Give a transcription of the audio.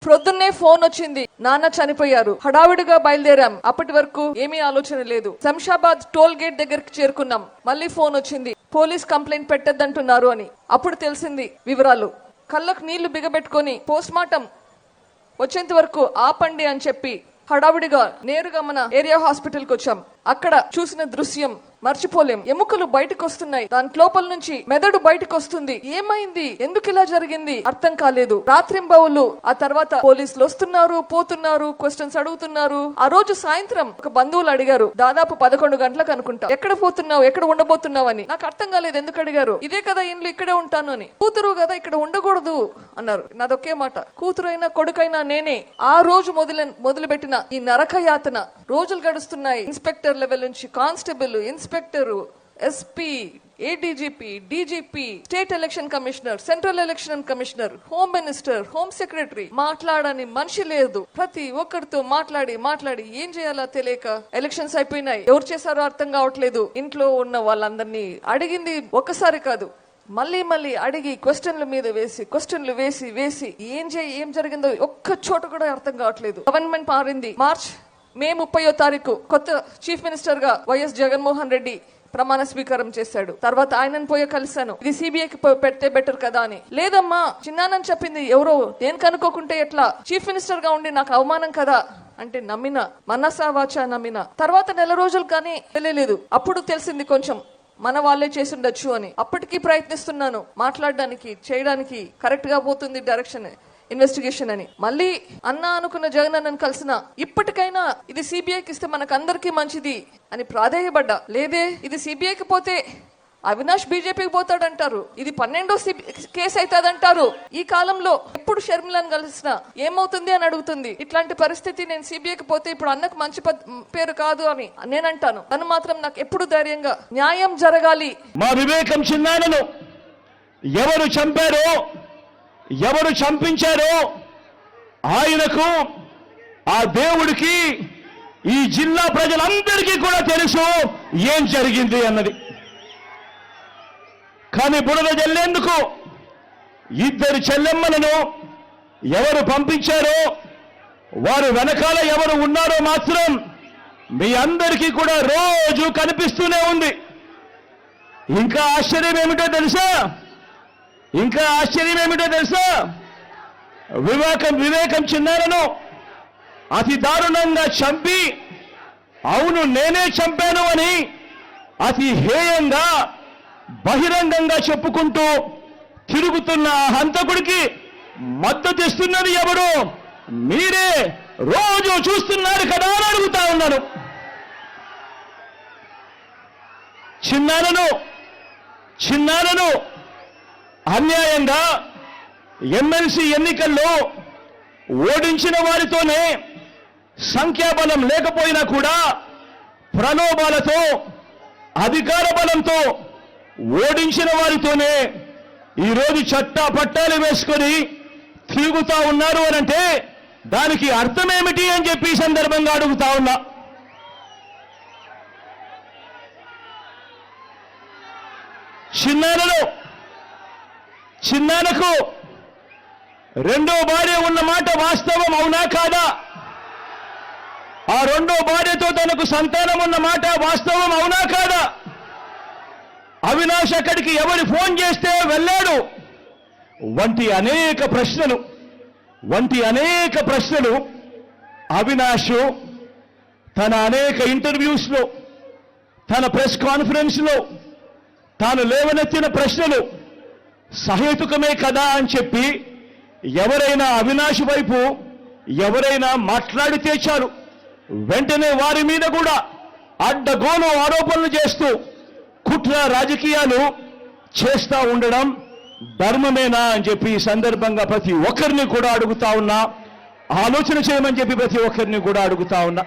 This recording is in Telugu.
ప్రొద్దున్నే ఫోన్ వచ్చింది, నాన్న చనిపోయారు. హడావిడిగా బయలుదేరాం. అప్పటి వరకు ఏమీ ఆలోచన లేదు. శంషాబాద్ టోల్ గేట్ దగ్గరికి చేరుకున్నాం. మళ్ళీ ఫోన్ వచ్చింది, పోలీస్ కంప్లైంట్ పెట్టద్దంటున్నారు అని. అప్పుడు తెలిసింది వివరాలు. కళ్ళకు నీళ్లు బిగబెట్టుకొని పోస్ట్ మార్టం వచ్చేంత వరకు ఆపండి అని చెప్పి హడావిడిగా నేరుగా మన ఏరియా హాస్పిటల్ కి వచ్చాం. అక్కడ చూసిన దృశ్యం మర్చిపోలేం. ఎముకలు బయటకు వస్తున్నాయి, దాని లోపల నుంచి మెదడు బయటకు వస్తుంది. ఏమైంది, ఎందుకు ఇలా జరిగింది అర్థం కాలేదు. రాత్రింబవులు ఆ తర్వాత పోలీసులు వస్తున్నారు, పోతున్నారు, క్వశ్చన్స్ అడుగుతున్నారు. ఆ రోజు సాయంత్రం ఒక బంధువులు అడిగారు, దాదాపు 11 గంటలకు అనుకుంటా, ఎక్కడ పోతున్నావు, ఎక్కడ ఉండబోతున్నావు అని. నాకు అర్థం కాలేదు ఎందుకు అడిగారు. ఇదే కదా ఇంట్లో ఇక్కడే ఉంటాను అని. కూతురు కదా ఇక్కడ ఉండకూడదు అన్నారు. నాదొకే మాట, కూతురైనా కొడుకైనా నేనే. ఆ రోజు మొదలుపెట్టిన ఈ నరక యాతన రోజులు గడుస్తున్నాయి. ఇన్స్పెక్టర్ లెవెల్ నుంచి constable, inspector, SP, ADGP, DGP, state election commissioner, central election commissioner, home minister, home secretary, మాట్లాడని మనిషి లేదు. ప్రతి ఒక్కరితో మాట్లాడి ఏం చేయాలో తెలియక ఎలక్షన్స్ అయిపోయినాయి. ఎవరు చేశారో అర్థం కావట్లేదు. ఇంట్లో ఉన్న వాళ్ళందరినీ అడిగింది ఒక్కసారి కాదు, మళ్ళీ అడిగి క్వశ్చన్ల మీద క్వశ్చన్లు వేసి ఏం జరిగిందో ఒక్క చోట కూడా అర్థం కావట్లేదు. గవర్నమెంట్ మారింది. మే 30వ తారీఖు కొత్త చీఫ్ మినిస్టర్ గా వైఎస్ జగన్మోహన్ రెడ్డి ప్రమాణ స్వీకారం చేశాడు. తర్వాత ఆయనను పోయి కలిశాను, ఇది సిబిఐకి పెడితే బెటర్ కదా అని. లేదమ్మా, చిన్నానని చెప్పింది ఎవరో, నేను కనుక్కోకుంటే ఎట్లా, చీఫ్ మినిస్టర్ గా ఉండి నాకు అవమానం కదా అంటే నమ్మిన, మనసా వాచా నమ్మిన. తర్వాత నెల రోజులు కానీ తెలియలేదు. అప్పుడు తెలిసింది కొంచెం మన వాళ్ళే చేసుండొచ్చు అని. అప్పటికీ ప్రయత్నిస్తున్నాను మాట్లాడడానికి, చేయడానికి, కరెక్ట్ గా పోతుంది డైరెక్షన్ ఇన్వెస్టిగేషన్ అని. మళ్ళీ అన్నా అనుకున్న జగన్ అన్నను కలిసిన, ఇప్పటికైనా ఇది సిబిఐకి ఇస్తే మనకు అందరికీ మంచిది అని ప్రాధేయపడ్డా. లేదే, ఇది సిబిఐకి పోతే అవినాష్ బీజేపీకి పోతాడంటారు, ఇది 12వ కేసు అవుతాదంటారు. ఈ కాలంలో ఎప్పుడు షర్మిలను కలిసినా ఏమవుతుంది అని అడుగుతుంది. ఇట్లాంటి పరిస్థితి, నేను సిబిఐకి పోతే ఇప్పుడు అన్నకు మంచి పేరు కాదు అని నేనంటాను. తను మాత్రం నాకు ఎప్పుడు ధైర్యంగా న్యాయం జరగాలి. మా వివేకం చిన్నానను ఎవరు చంపారో, ఎవరు చంపించారో ఆయనకు, ఆ దేవుడికి, ఈ జిల్లా ప్రజలందరికీ కూడా తెలుసు ఏం జరిగింది అన్నది. కానీ బురద జల్లేందుకు ఇద్దరు చెల్లెమ్మలను ఎవరు పంపించారో, వారు వెనకాల ఎవరు ఉన్నారో మాత్రం మీ అందరికీ కూడా రోజు కనిపిస్తూనే ఉంది. ఇంకా ఆశ్చర్యం ఏమిటో తెలుసా, వివేకం చిన్నారను అతి దారుణంగా చంపి, అవును నేనే చంపాను అని అతి హేయంగా బహిరంగంగా చెప్పుకుంటూ తిరుగుతున్న హంతకుడికి మద్దతు ఇస్తున్నది ఎవరు? మీరే రోజు చూస్తున్నారు కదా అని అడుగుతా ఉన్నాను. చిన్నారను అన్యాయంగా ఎమ్మెల్సీ ఎన్నికల్లో ఓడించిన వారితోనే, సంఖ్యాబలం లేకపోయినా కూడా ప్రలోభాలతో, అధికార బలంతో ఓడించిన వారితోనే ఈరోజు చట్టా పట్టాలు వేసుకొని తిరుగుతా ఉన్నారు అనంటే దానికి అర్థమేమిటి అని చెప్పి ఈ సందర్భంగా అడుగుతా ఉన్నా. చిన్నానకు రెండో భార్య ఉన్న మాట వాస్తవం అవునా కాదా? ఆ రెండో భార్యతో తనకు సంతానం ఉన్న మాట వాస్తవం అవునా కాదా? అవినాష్ అక్కడికి ఎవరు ఫోన్ చేస్తే వెళ్ళాడు వంటి అనేక ప్రశ్నలు అవినాష్ తన అనేక ఇంటర్వ్యూస్లో, తన ప్రెస్ కాన్ఫరెన్స్లో తాను లేవనెత్తిన ప్రశ్నలు సహేతుకమే కదా అని చెప్పి ఎవరైనా అవినాష్ వైపు ఎవరైనా మాట్లాడితే చాలు వెంటనే వారి మీద కూడా అడ్డగోలు ఆరోపణలు చేస్తూ కుట్ర రాజకీయాలు చేస్తా ఉండడం ధర్మమేనా అని చెప్పి ఈ సందర్భంగా ప్రతి ఒక్కరిని కూడా అడుగుతా ఉన్నా. ఆలోచన చేయమని చెప్పి ప్రతి ఒక్కరిని కూడా అడుగుతా ఉన్నా.